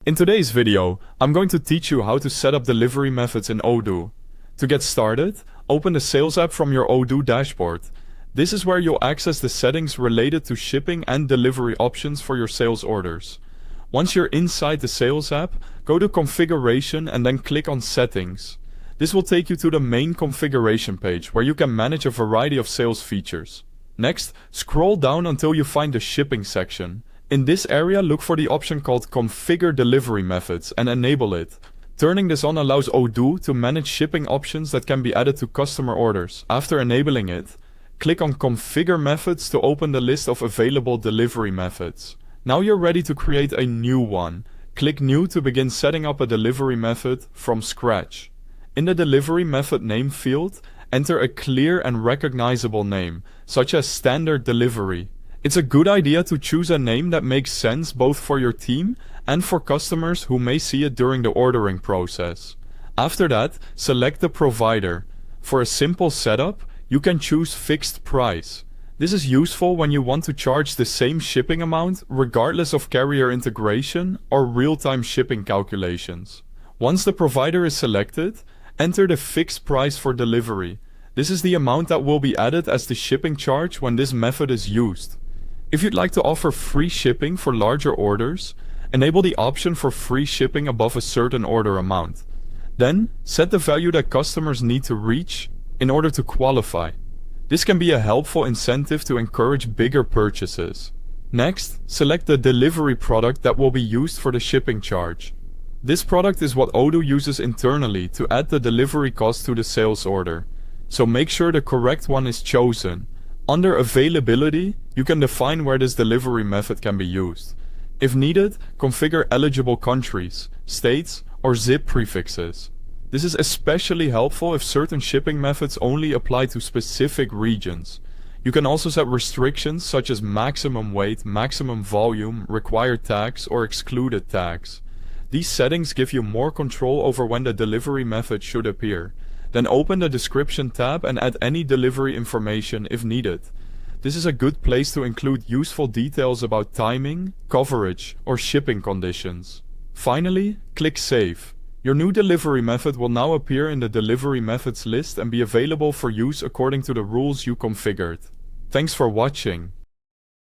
In today's video, I'm going to teach you how to set up delivery methods in Odoo. To get started, open the Sales app from your Odoo dashboard. This is where you'll access the settings related to shipping and delivery options for your sales orders. Once you're inside the Sales app, go to Configuration and then click on Settings. This will take you to the main configuration page where you can manage a variety of sales features. Next, scroll down until you find the Shipping section. In this area, look for the option called Configure Delivery Methods and enable it. Turning this on allows Odoo to manage shipping options that can be added to customer orders. After enabling it, click on Configure Methods to open the list of available delivery methods. Now you're ready to create a new one. Click New to begin setting up a delivery method from scratch. In the delivery method name field, enter a clear and recognizable name, such as Standard Delivery. It's a good idea to choose a name that makes sense both for your team and for customers who may see it during the ordering process. After that, select the provider. For a simple setup, you can choose Fixed Price. This is useful when you want to charge the same shipping amount regardless of carrier integration or real-time shipping calculations. Once the provider is selected, enter the fixed price for delivery. This is the amount that will be added as the shipping charge when this method is used. If you'd like to offer free shipping for larger orders, enable the option for free shipping above a certain order amount. Then, set the value that customers need to reach in order to qualify. This can be a helpful incentive to encourage bigger purchases. Next, select the delivery product that will be used for the shipping charge. This product is what Odoo uses internally to add the delivery cost to the sales order, so make sure the correct one is chosen. Under Availability, you can define where this delivery method can be used. If needed, configure eligible countries, states, or zip prefixes. This is especially helpful if certain shipping methods only apply to specific regions. You can also set restrictions such as maximum weight, maximum volume, required tags, or excluded tags. These settings give you more control over when the delivery method should appear. Then open the Description tab and add any delivery information if needed. This is a good place to include useful details about timing, coverage, or shipping conditions. Finally, click Save. Your new delivery method will now appear in the Delivery Methods list and be available for use according to the rules you configured. Thanks for watching.